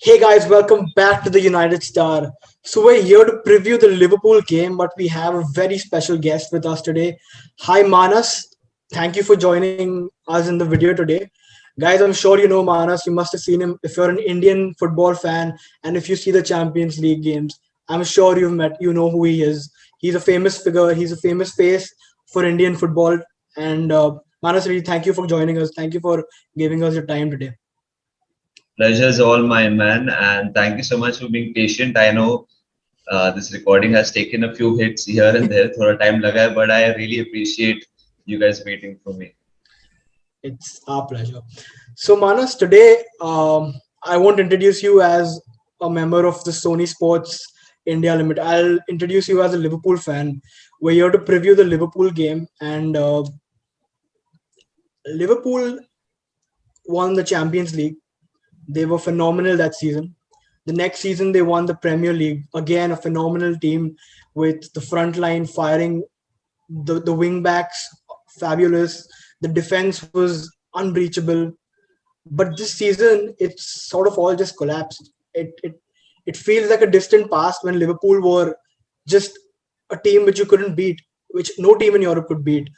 Hey guys, welcome back to the United Star. So we're here to preview the Liverpool game, but we have a very special guest with us today. Hi Manas, thank you for joining us in the video today. Guys, I'm sure you know Manas. You must have seen him if you're an Indian football fan and if you see the Champions League games. I'm sure you know who he is. He's a famous figure. He's a famous face for Indian football. And Manas, really thank you for joining us. Thank you for giving us your time today. Pleasure's all mine, man, and thank you so much for being patient. I know this recording has taken a few hits here and there, thoda time laga hai, but I really appreciate you guys waiting for me. It's our pleasure. So, Manas, today I won't introduce you as a member of the Sony Sports India Limited. I'll introduce you as a Liverpool fan. We're here to preview the Liverpool game, and Liverpool won the Champions League. They were phenomenal that season. The next season, they won the Premier League. Again, a phenomenal team with the front line firing, the wing backs fabulous. The defense was unbreachable. But this season, it's sort of all just collapsed. It feels like a distant past when Liverpool were just a team which you couldn't beat, which no team in Europe could beat.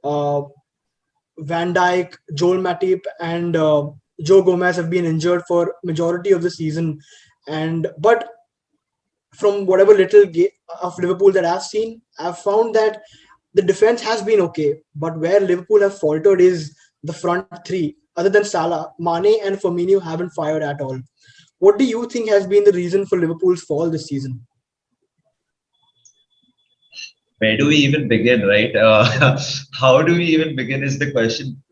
Uh, Van Dijk, Joel Matip, and Joe Gomez have been injured for majority of the season, and but from whatever little of Liverpool that I've seen, I've found that the defense has been okay, but where Liverpool have faltered is the front three. Other than Salah, Mane and Firmino haven't fired at all. What do you think has been the reason for Liverpool's fall this season? Where do we even begin, right? How do we even begin is the question.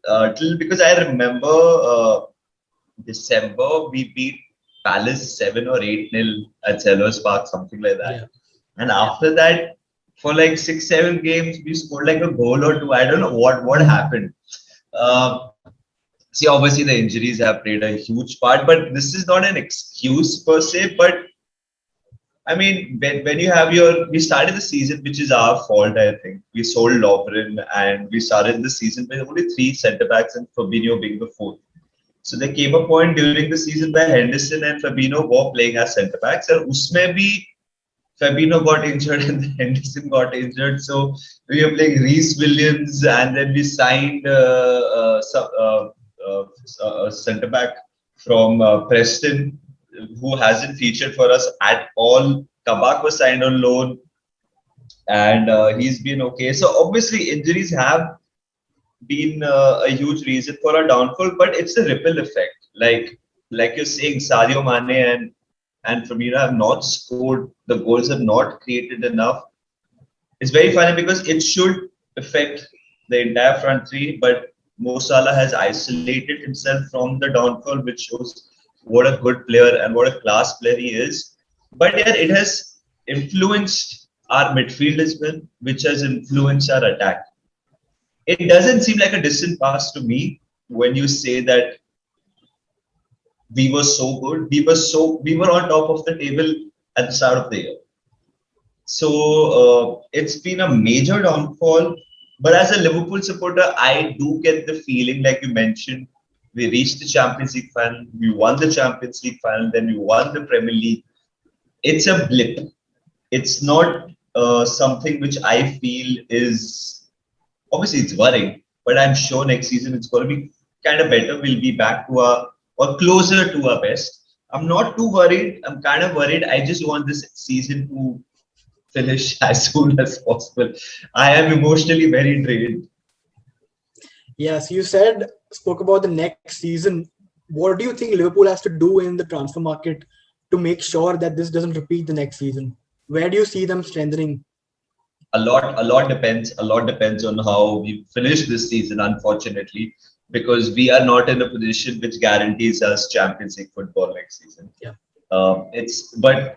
Because I remember December we beat Palace 7 or 8-0 at Selhurst Park, something like that. Yeah. And after that, for like 6, 7 games, we scored like a goal or two. I don't know what happened. Uh, See, obviously the injuries have played a huge part, but this is not an excuse per se. But I mean, when you have we started the season, which is our fault, I think. We sold Lovren and we started the season with only three centre backs and Fabinho being the fourth. So there came a point during the season where Henderson and Fabinho were playing as centre backs, and usme bhi Fabinho got injured and Henderson got injured. So we were playing Reece Williams, and then we signed a centre back from Preston, who hasn't featured for us at all. Kabak was signed on loan, and he's been okay. So obviously injuries have been a huge reason for our downfall, but it's a ripple effect. Like you're saying, Sadio Mane and Firmino have not scored. The goals have not created enough. It's very funny because it should affect the entire front three, but Mo Salah has isolated himself from the downfall, which shows what a good player and what a class player he is. But yeah, it has influenced our midfield as well, which has influenced our attack. It doesn't seem like a distant past to me when you say that we were so good. We were on top of the table at the start of the year. So it's been a major downfall. But as a Liverpool supporter, I do get the feeling, like you mentioned, we reached the Champions League final, we won the Champions League final, then we won the Premier League. It's a blip. It's not something which I feel is, obviously it's worrying, but I'm sure next season it's going to be kind of better. We'll be back to our, or closer to our best. I'm not too worried. I'm kind of worried. I just want this season to finish as soon as possible. I am emotionally very drained. Yes, you spoke about the next season. What do you think Liverpool has to do in the transfer market to make sure that this doesn't repeat the next season? Where do you see them strengthening? A lot depends. A lot depends on how we finish this season, unfortunately, because we are not in a position which guarantees us Champions League football next season. Yeah. But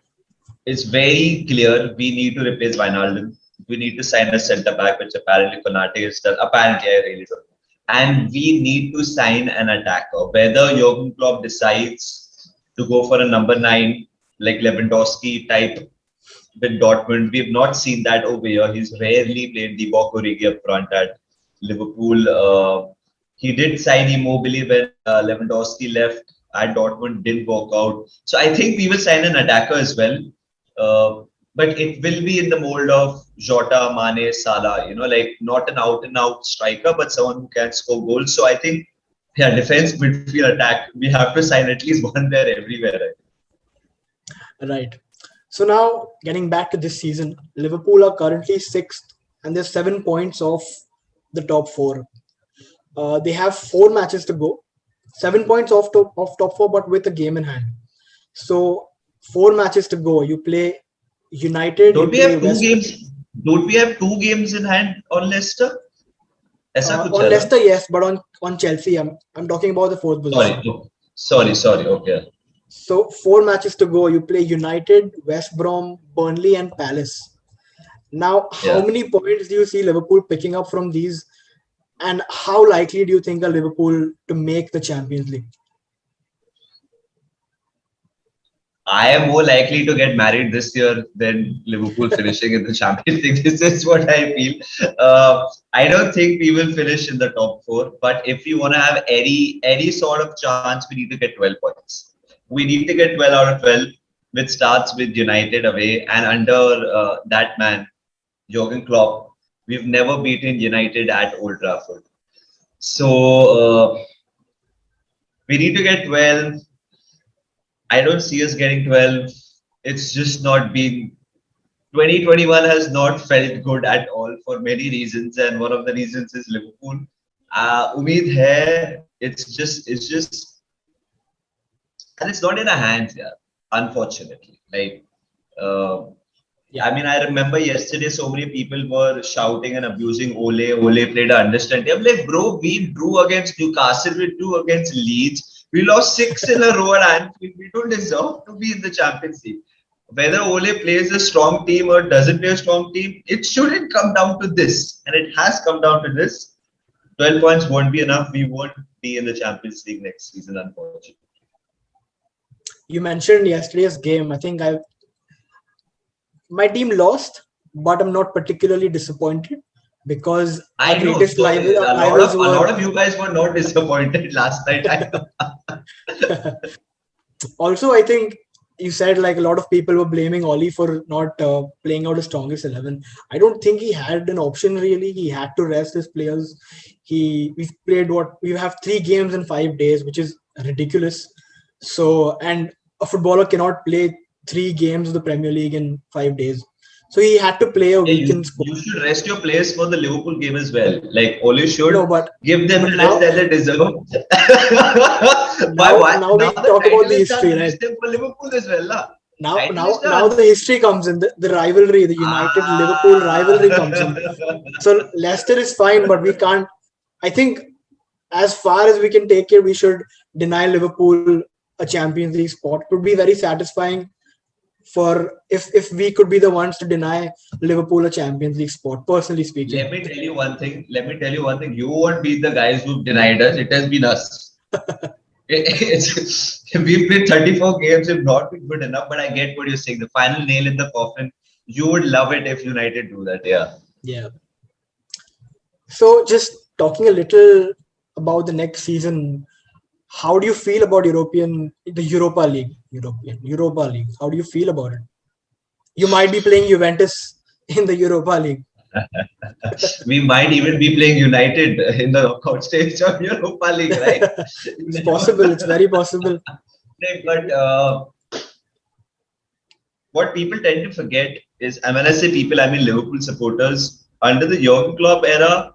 it's very clear we need to replace Wijnaldum. We need to sign a centre back, which apparently Konate is done. Apparently, I really don't know. And we need to sign an attacker. Whether Jurgen Klopp decides to go for a number 9, like Lewandowski type with Dortmund, we've not seen that over here. He's rarely played Divock Origi up front at Liverpool. He did sign Immobile when Lewandowski left. at Dortmund didn't work out. So I think we will sign an attacker as well. But it will be in the mold of Jota, Mane, Salah, like not an out and out striker, but someone who can score goals. So I think, yeah, defense, midfield, attack, we have to sign at least one there everywhere. Right. So now, getting back to this season, Liverpool are currently sixth, and they're 7 points off the top four. They have 4 matches to go, 7 points off top four, but with a game in hand. So 4 matches to go. You play United. Don't we play have two games? Don't we have 2 games in hand on Leicester? On Leicester, yes, but on Chelsea, I'm talking about the fourth position. Sorry. Okay. So 4 matches to go. You play United, West Brom, Burnley, and Palace. Now, how many points do you see Liverpool picking up from these? And how likely do you think are Liverpool to make the Champions League? I am more likely to get married this year than Liverpool finishing in the Champions League. This is what I feel. I don't think we will finish in the top four, but if we want to have any sort of chance, we need to get 12 points. We need to get 12 out of 12, which starts with United away, and under that man, Jurgen Klopp, we've never beaten United at Old Trafford. So we need to get 12. I don't see us getting 12. It's just not been. 2021 has not felt good at all for many reasons, and one of the reasons is Liverpool. Umeed hai. It's just, and it's not in our hands, yeah. Unfortunately, like. I mean, I remember yesterday so many people were shouting and abusing Ole. Ole played an understanding. I'm like, bro, we drew against Newcastle, we drew against Leeds. We lost 6 in a row at Anfield. We don't deserve to be in the Champions League. Whether Ole plays a strong team or doesn't play a strong team, it shouldn't come down to this. And it has come down to this. 12 points won't be enough. We won't be in the Champions League next season, unfortunately. You mentioned yesterday's game. I think my team lost, but I'm not particularly disappointed because I know a lot of you guys were not disappointed last night. Also, I think you said like a lot of people were blaming Oli for not playing out his strongest 11. I don't think he had an option really. He had to rest his players. We have 3 games in 5 days, which is ridiculous. So, and a footballer cannot play 3 games of the Premier League in 5 days. So he had to play a weekend squad. You should rest your players for the Liverpool game as well. Like Ole should give them the now, rest that they deserve. now we talk about the history, right? For Liverpool as well, Now the history comes in, the rivalry, the United-Liverpool rivalry comes in. So Leicester is fine, but we can't. I think as far as we can take it, we should deny Liverpool a Champions League spot. It would be very satisfying for if we could be the ones to deny Liverpool a Champions League spot, personally speaking. Let me tell you one thing. You won't be the guys who've denied us. It has been us. We've played 34 games, have not been good enough, but I get what you're saying. The final nail in the coffin. You would love it if United do that, Yeah. So just talking a little about the next season, how do you feel about the Europa League? Europa League. How do you feel about it? You might be playing Juventus in the Europa League. We might even be playing United in the knockout stage of Europa League, right? It's possible. It's very possible. But what people tend to forget is, and when I say people, I mean Liverpool supporters. Under the Jurgen Klopp era,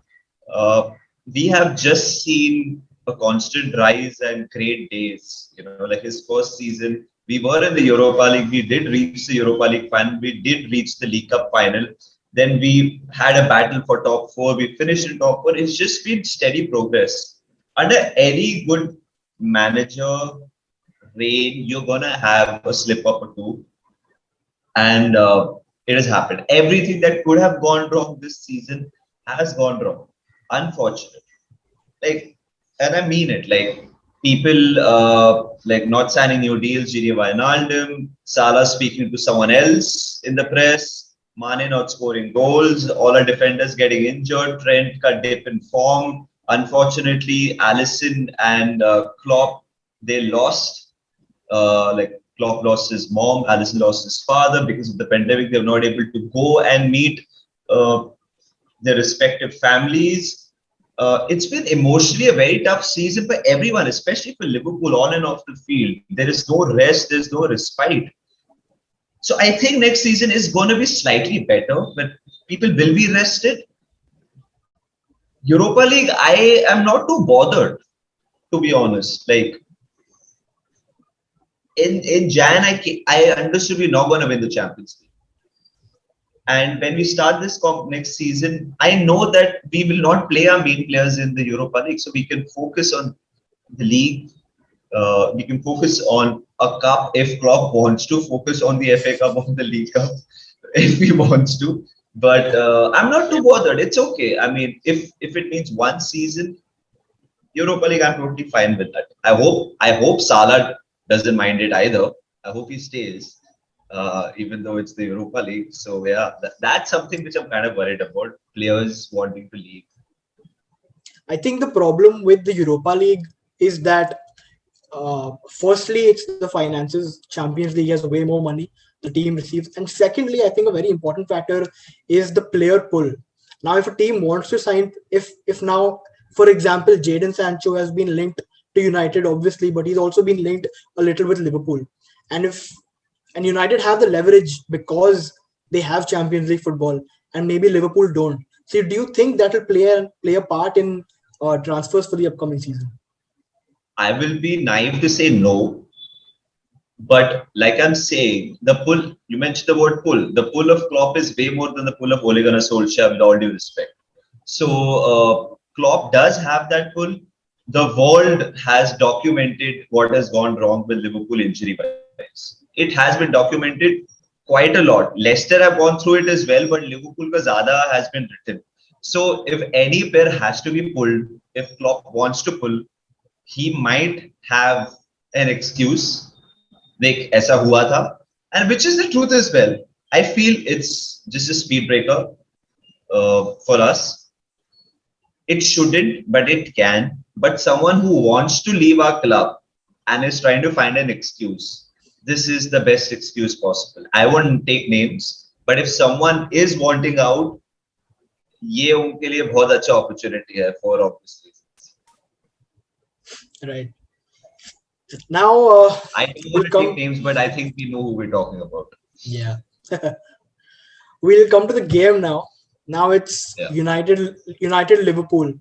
we have just seen a constant rise and great days. Like his first season, we were in the Europa League. We did reach the Europa League final. We did reach the League Cup final. Then we had a battle for top 4. We finished in top 4. It's just been steady progress. Under any good manager reign, you're gonna have a slip up or two, and it has happened. Everything that could have gone wrong this season has gone wrong, unfortunately. And I mean it. Like people like not signing new deals, Gini Wijnaldum, Salah speaking to someone else in the press, Mane not scoring goals, all our defenders getting injured, Trent got dip in form. Unfortunately, Alisson and Klopp They lost, like Klopp lost his mom, Allison lost his father because of the pandemic. They were not able to go and meet uh, their respective families. It's been emotionally a very tough season for everyone, especially for Liverpool on and off the field. There is no rest, there's no respite. So I think next season is going to be slightly better, but people will be rested. Europa League, I am not too bothered, to be honest. Like in Jan, I understood we're not going to win the Champions League. And when we start this next season, I know that we will not play our main players in the Europa League, so we can focus on the league. We can focus on a cup if Klopp wants to. Focus on the FA Cup or the League Cup if he wants to. But I'm not too bothered. It's okay. I mean, if it means one season, Europa League, I'm totally fine with that. I hope Salah doesn't mind it either. I hope he stays, even though it's the Europa League. So yeah, that's something which I'm kind of worried about. Players wanting to leave. I think the problem with the Europa League is that firstly, it's the finances. Champions League has way more money the team receives, and secondly, I think a very important factor is the player pull. Now, if a team wants to sign, if now, for example, Jadon Sancho has been linked to United, obviously, but he's also been linked a little with Liverpool, and United have the leverage because they have Champions League football, and maybe Liverpool don't. So, do you think that will play a part in transfers for the upcoming season? I will be naive to say no, but like I'm saying, the pull, you mentioned the word pull. The pull of Klopp is way more than the pull of Ole Gunnar Solskjaer, with all due respect. So Klopp does have that pull. The world has documented what has gone wrong with Liverpool injury-wise. It has been documented quite a lot. Leicester have gone through it as well, but Liverpool ka zyada has been written. So if any player has to be pulled, if Klopp wants to pull, he might have an excuse. Like ऐसा हुआ था, and which is the truth as well. I feel it's just a speed breaker for us. It shouldn't, but it can. But someone who wants to leave our club and is trying to find an excuse, this is the best excuse possible. I won't take names, but if someone is wanting out, ये उनके लिए बहुत अच्छा opportunity है for obvious reasons. Right. Now, I don't want to take names, but I think we know who we're talking about. Yeah. We'll come to the game now. Now it's United Liverpool,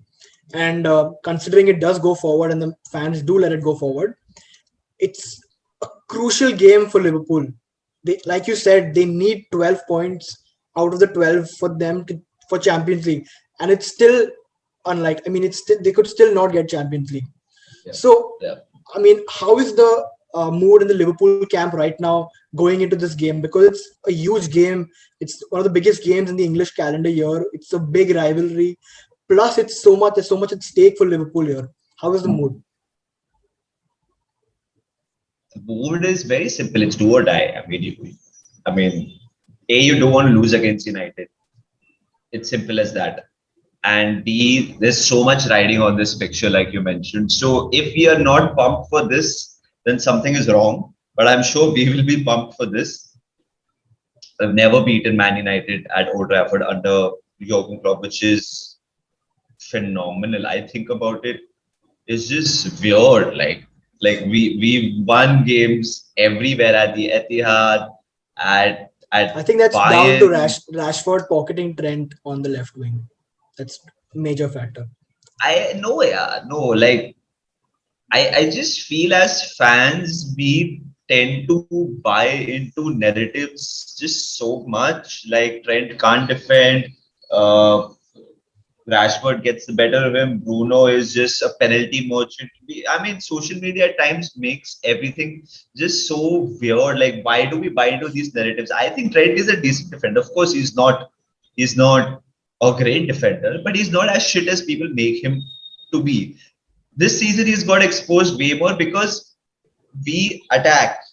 and considering it does go forward and the fans do let it go forward, it's a crucial game for Liverpool. They, like you said, they need 12 points out of the 12 for Champions League, and it's still unlike. I mean, they could still not get Champions League. Yeah. So, I mean, how is the mood in the Liverpool camp right now going into this game? Because it's a huge game. It's one of the biggest games in the English calendar year. It's a big rivalry. Plus, there's so much at stake for Liverpool here. How is the mood? The mood is very simple. It's do or die. I mean, you don't want to lose against United. It's simple as that. And B, there's so much riding on this picture, like you mentioned. So if we are not pumped for this, then something is wrong. But I'm sure we will be pumped for this. I've never beaten Man United at Old Trafford under Jurgen Klopp, which is phenomenal. I think about it, it's just weird. Like we won games everywhere at the Etihad, at I think that's Bayern. down to Rashford pocketing Trent on the left wing. That's a major factor. I just feel as fans we tend to buy into narratives just so much. Like Trent can't defend, Rashford gets the better of him, Bruno is just a penalty merchant. I mean, social media at times makes everything just so weird. Like, why do we buy into these narratives? I think Trent is a decent defender. Of course, he's not a great defender, but he's not as shit as people make him to be. This season he's got exposed way more because we attack.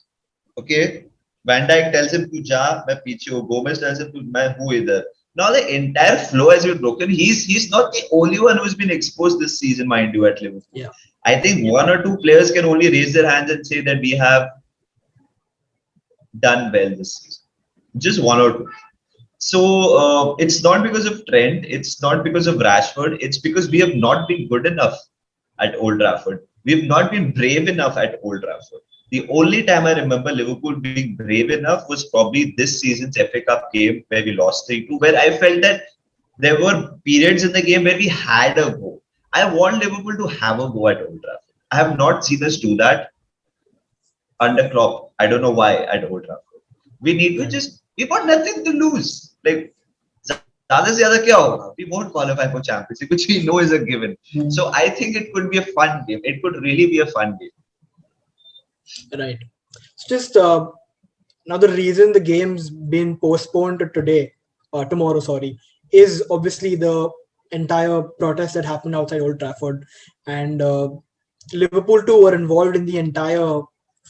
Okay, Van Dijk tells him to ja, मैं पीछे हूँ. Gomez tells him to मैं हूँ इधर. Now the entire flow has been broken. He's not the only one who's been exposed this season, mind you, at Liverpool. Yeah. I think one or two players can only raise their hands and say that we have done well this season. Just one or two. So it's not because of Trent, it's not because of Rashford, it's because we have not been good enough at Old Trafford. We have not been brave enough at Old Trafford. The only time I remember Liverpool being brave enough was probably this season's FA Cup game where we lost 3-2, where I felt that there were periods in the game where we had a go. I want Liverpool to have a go at Old Trafford. I have not seen us do that under Klopp. I don't know why at Old Trafford. We need to Right. we got nothing to lose. Like, ज़्यादा से ज़्यादा क्या होगा? We won't qualify for Champions League, which we know is a given. So I think it could be a fun game. It could really be a fun game. Right. It's just now the reason the game's been postponed to tomorrow, sorry, is obviously the entire protest that happened outside Old Trafford, and Liverpool too were involved in the entire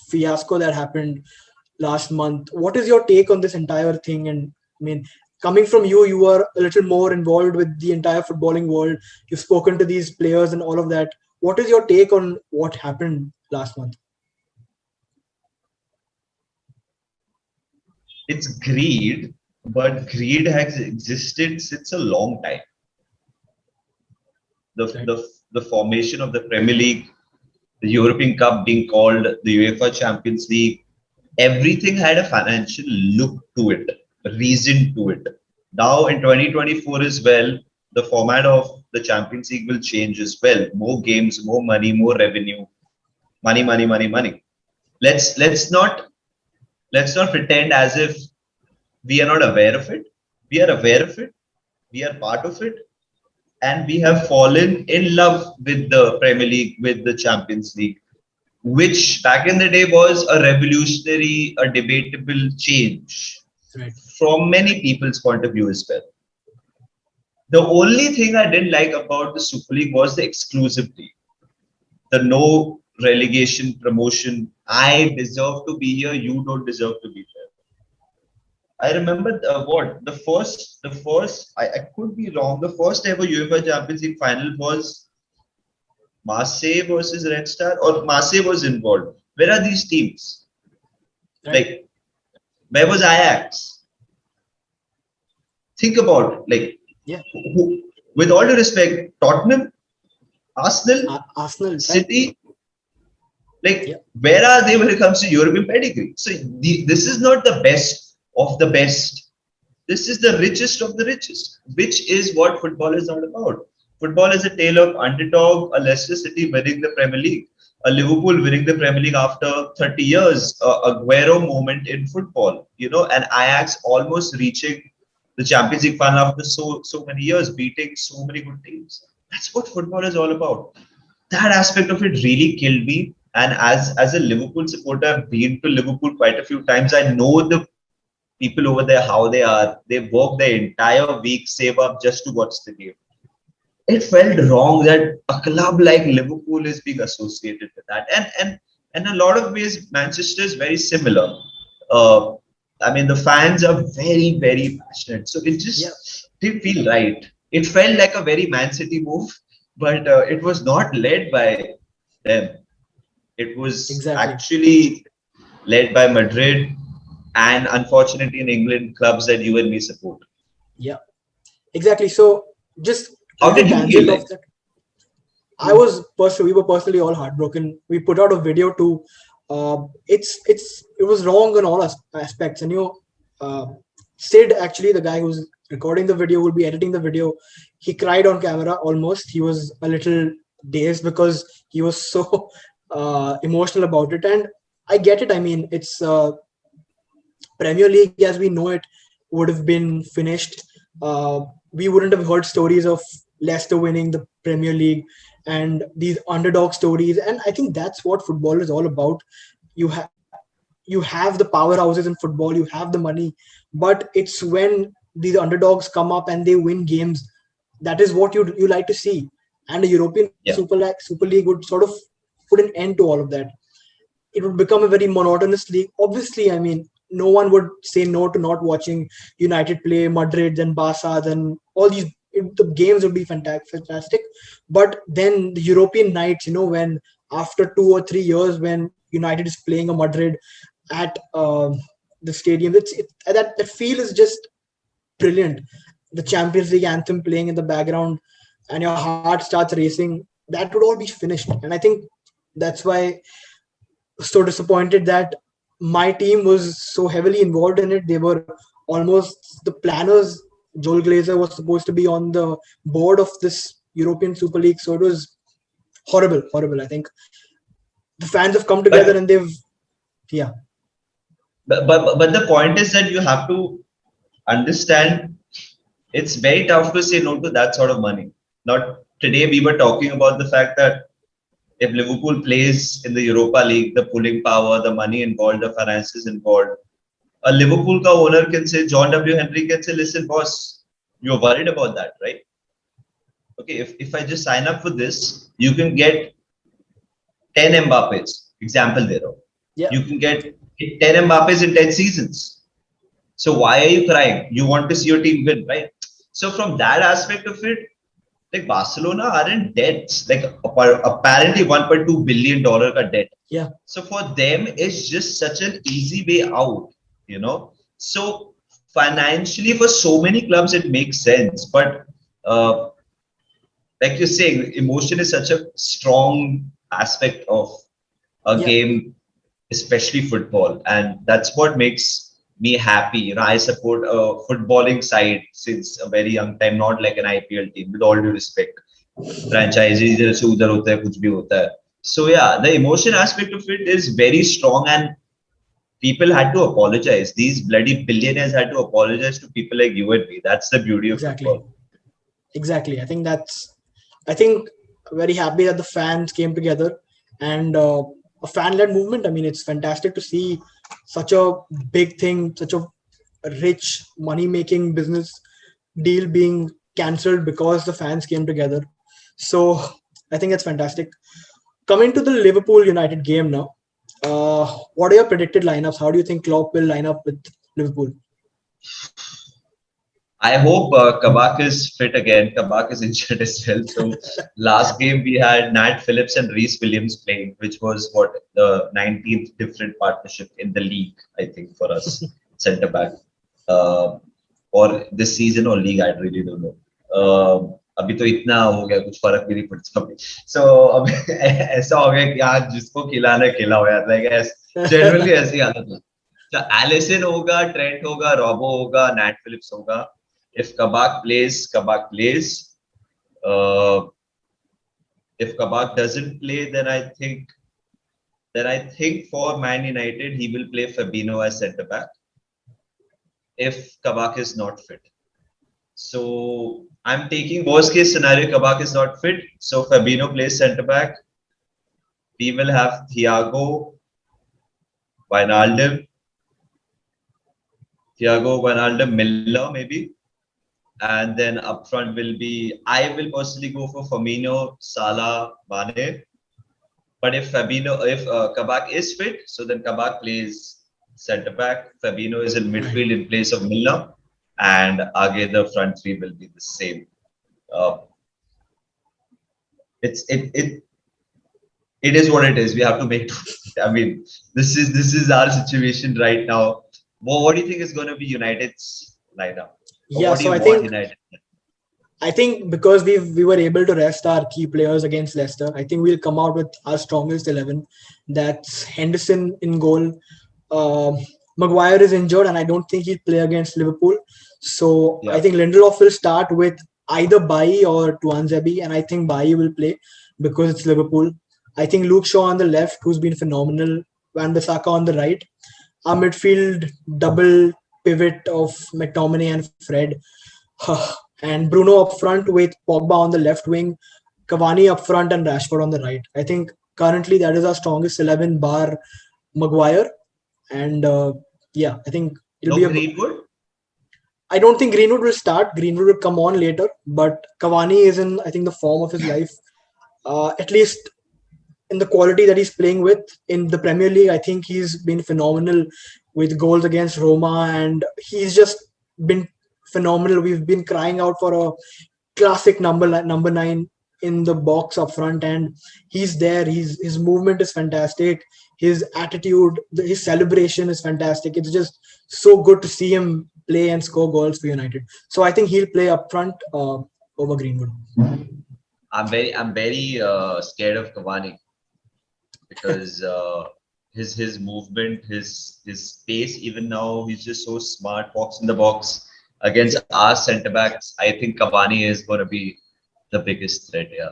fiasco that happened last month. What is your take on this entire thing? And I mean, coming from you, you are a little more involved with the entire footballing world. You've spoken to these players and all of that. What is your take on what happened last month? It's greed, but greed has existed since a long time. The, Right. the, the formation of the Premier League, the European Cup being called the UEFA Champions League, everything had a financial look to it, a reason to it. Now in 2024 as well, the format of the Champions League will change as well. More games, more money, more revenue, money, money, money, money. Let's not pretend as if we are not aware of it. We are aware of it. We are part of it, and we have fallen in love with the Premier League, with the Champions League, which back in the day was a revolutionary, a debatable change Right. from many people's point of view as well. The only thing I didn't like about the Super League was the exclusivity, the no relegation promotion. I deserve to be here, you don't deserve to be there. I remember I could be wrong. The first ever UEFA Champions League final was Marseille versus Red Star, or Marseille was involved. Where are these teams? Right. Like, where was Ajax? Think about, like, Yeah. with all due respect, Tottenham, Arsenal, Arsenal, right? City, like, Yeah. where are they when it comes to European pedigree? So this is not the best of the best. This is the richest of the richest, which is what football is all about. Football is a tale of underdog, a Leicester City winning the Premier League, a Liverpool winning the Premier League after 30 years, a Aguero moment in football, and Ajax almost reaching the Champions League final after so many years, beating so many good teams. That's what football is all about. That aspect of it really killed me. And as a Liverpool supporter, I've been to Liverpool quite a few times. I know the people over there, how they are. They work their entire week, save up just to watch the game. It felt wrong that a club like Liverpool is being associated with that. And in a lot of ways, Manchester is very similar. Uh, I mean, the fans are very, very passionate. So it Yeah. just didn't feel right. It felt like a very Man City move, but it was not led by them. It was Exactly. actually led by Madrid, and unfortunately in England, clubs that you and me support. Yeah. Exactly. So just How on the did you feel tangent of like? that, we were personally all heartbroken. We put out a video too. It was wrong on all aspects. And Sid, actually, the guy who's recording the video, will be editing the video. He cried on camera almost. He was a little dazed because he was so emotional about it. And I get it. I mean, it's Premier League as we know it would have been finished. We wouldn't have heard stories of Leicester winning the Premier League and these underdog stories. And I think that's what football is all about. You have you have the powerhouses in football, you have the money, but it's when these underdogs come up and they win games, that is what you like to see. And the European Yeah. Super League would sort of put an end to all of that. It would become a very monotonous league. Obviously, I mean, no one would say no to not watching United play Madrid, then Barca, then all these. The games would be fantastic. But then the European nights, when after 2 or 3 years, when United is playing a Madrid at the stadium, that feel is just brilliant. The Champions League anthem playing in the background, and your heart starts racing. That would all be finished, and I think that's why so disappointed that my team was so heavily involved in it. They were almost the planners. Joel Glazer was supposed to be on the board of this European Super League, so it was horrible. I think the fans have come together But and yeah, but the point is that you have to understand it's very tough to say no to that sort of money. Not today we were talking about the fact that if Liverpool plays in the Europa League, the pulling power, the money involved, the finances involved, a Liverpool owner can say, John W. Henry can say, listen, boss, you're worried about that, right? Okay, if I just sign up for this, you can get 10 Mbappes, example there. yeah, You can get 10 Mbappes in 10 seasons. So why are you crying? You want to see your team win, right? So from that aspect of it, like Barcelona are in debts, like apparently $1.2 billion debt. yeah, So for them, it's just such an easy way out. So financially, for so many clubs, it makes sense. But uh, like you're saying, emotion is such a strong aspect of a yeah. game, especially football, and that's what makes me happy. I support a footballing side since a very young time, not like an IPL team. With all due respect, franchises इधर से उधर होता है, कुछ भी होता है. So yeah, the emotion aspect of it is very strong, and people had to apologize. These bloody billionaires had to apologize to people like you and me. That's the beauty of Exactly. football. Exactly. I think very happy that the fans came together and a fan-led movement. I mean, it's fantastic to see such a big thing, such a rich money-making business deal being cancelled because the fans came together. So I think it's fantastic. Coming to the Liverpool United game now, what are your predicted lineups? How do you think Klopp will line up with Liverpool? I hope Kabak is fit again. Kabak is injured as well. So last game we had Nat Phillips and Reece Williams playing, which was what the 19th different partnership in the league, I think, for us centre back, or this season or league. I really don't know. अभी तो इतना हो गया कुछ फर्क भी नहीं पड़ता अभी. So अब ऐसा हो गया कि आज जिसको खिलाना खिला हो यार. Like generally ऐसी हालत है. तो एलिसन होगा, ट्रेंट होगा, रॉबो होगा, नैट फिलिप्स होगा. If Kabak plays, Kabak plays. If Kabak doesn't play, then I think for Man United he will play Fabinho as centre back. If Kabak is not fit, so I'm taking worst case scenario. Kabak is not fit, so Fabinho plays centre back. We will have Thiago, Wijnaldum, Miller maybe. And then up front will be, I will personally go for Firmino, Salah, Mane. But if Kabak is fit, so then Kabak plays centre back. Fabinho is in midfield in place of Milner, and Age the front three will be the same. It is what it is. We have to make. I mean, this is our situation right now. What do you think is going to be United's lineup? Yeah, so I think because we were able to rest our key players against Leicester, I think we'll come out with our strongest 11. That's Henderson in goal. Maguire is injured, and I don't think he'll play against Liverpool. So I think Lindelof will start with either Bailly or Tuanzebe, and I think Bailly will play because it's Liverpool. I think Luke Shaw on the left, who's been phenomenal. Wan-Bissaka on the right. Our midfield double pivot of McTominay and Fred. And Bruno up front with Pogba on the left wing, Cavani up front and Rashford on the right. I think currently that is our strongest 11 bar Maguire. And I think it'll be Greenwood? I don't think Greenwood will start. Greenwood will come on later. But Cavani is in, I think, the form of his life. At least in the quality that he's playing with in the Premier League, I think he's been phenomenal with goals against Roma, and he's just been phenomenal. We've been crying out for a classic number 9 in the box up front, and he's there. His movement is fantastic. His attitude, his celebration is fantastic. It's just so good to see him play and score goals for United. So I think he'll play up front over Greenwood. I'm very scared of Cavani because his movement, his pace, even now he's just so smart, box in the box against our centre backs. I think Cavani is going to be the biggest threat. Yeah.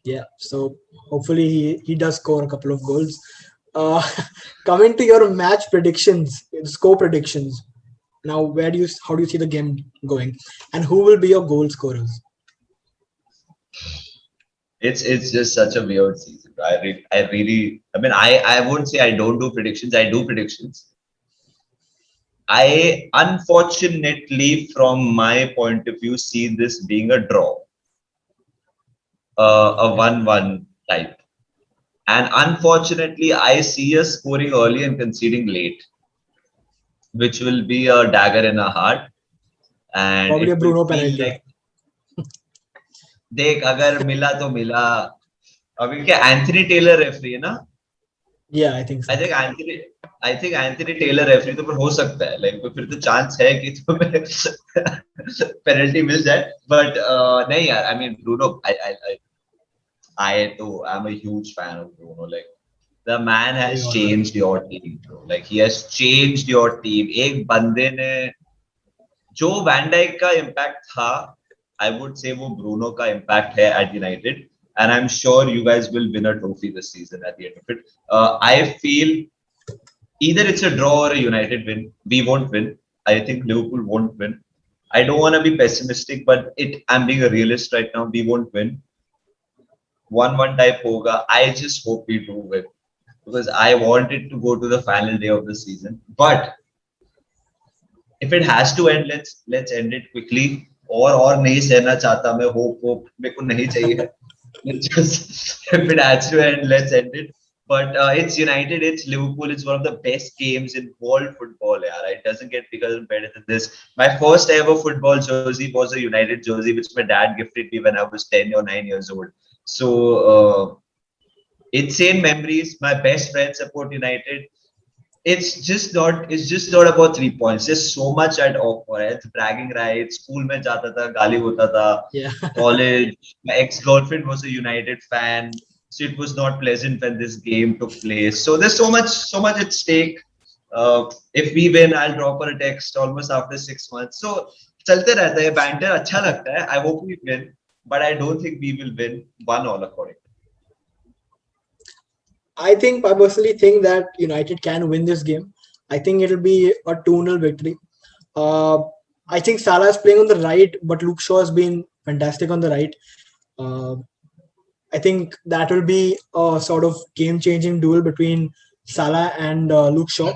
Yeah, so hopefully he does score a couple of goals. Uh, Coming to your match predictions, score predictions. Now, how do you see the game going, and who will be your goal scorers? It's just such a weird season. I mean, I won't say I don't do predictions. I do predictions. I unfortunately, from my point of view, see this being a draw, a 1-1 type. And unfortunately, I see us scoring early and conceding late, which will be a dagger in our heart. And Probably a it will Bruno feel penalty. like, देख अगर मिला तो मिला. अभी क्या Anthony Taylor referee है ना? Yeah, I think so. I think Anthony Taylor referee तो फिर हो सकता है, लाइक फिर तो चांस है कि तुम्हें पेनल्टी मिल जाए. बट नहीं यार, I mean Bruno, I'm a huge fan of Bruno. Like the man We has all are. changed your team, bro. Like he has changed your team. एक बंदे ने जो वैन डाइक का इम्पैक्ट था, I would say वो Bruno का impact है at United, and I'm sure you guys will win a trophy this season at the end of it. I feel either it's a draw or a United win. We won't win. I think Liverpool won't win. I don't want to be pessimistic, but I'm being a realist right now. We won't win. 1-1 type hoga. I just hope we do win because I want it to go to the final day of the season. But if it has to end, let's end it quickly. और नहीं सहना चाहता मैं, hope मेरे को नहीं चाहिए. Let's just, if it has to end, let's end it. But it's United, it's Liverpool, it's one of the best games in world football. Yeah, it doesn't get bigger and better than this. My first ever football jersey was a United jersey, which my dad gifted me when I was 10 or 9 years old. So insane memories. My best friends support United. It's just not about 3 points. There's so much at offer. It's bragging rights. School में जाता था, गाली होता था. Yeah. College. My ex-girlfriend was a United fan, so it was not pleasant when this game took place. So there's so much at stake. If we win, I'll drop her a text almost after 6 months. So चलते रहता है, banter अच्छा लगता है. I hope we win, but I don't think we will win 1-1 according. I personally think that United can win this game. I think it'll be a 2-0 victory. I think Salah is playing on the right, but Luke Shaw has been fantastic on the right. I think that will be a sort of game-changing duel between Salah and Luke Shaw.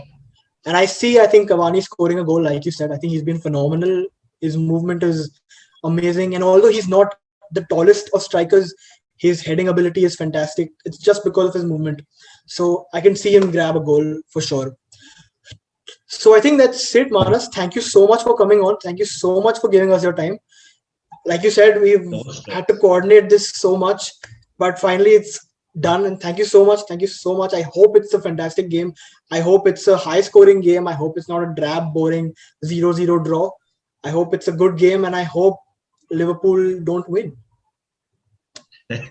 And I think Cavani scoring a goal, like you said. I think he's been phenomenal. His movement is amazing. And although he's not the tallest of strikers, his heading ability is fantastic. It's just because of his movement. So I can see him grab a goal for sure. So I think that's it, Manas. Thank you so much for coming on. Thank you so much for giving us your time. Like you said, we've had to coordinate this so much, but finally it's done. And thank you so much. Thank you so much. I hope it's a fantastic game. I hope it's a high-scoring game. I hope it's not a drab, boring 0-0 draw. I hope it's a good game, and I hope Liverpool don't win. And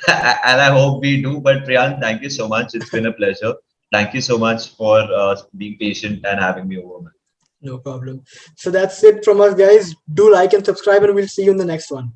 I hope we do. But Preyaan, thank you so much. It's been a pleasure. Thank you so much for being patient and having me over. No problem. So that's it from us, guys. Do like and subscribe, and we'll see you in the next one.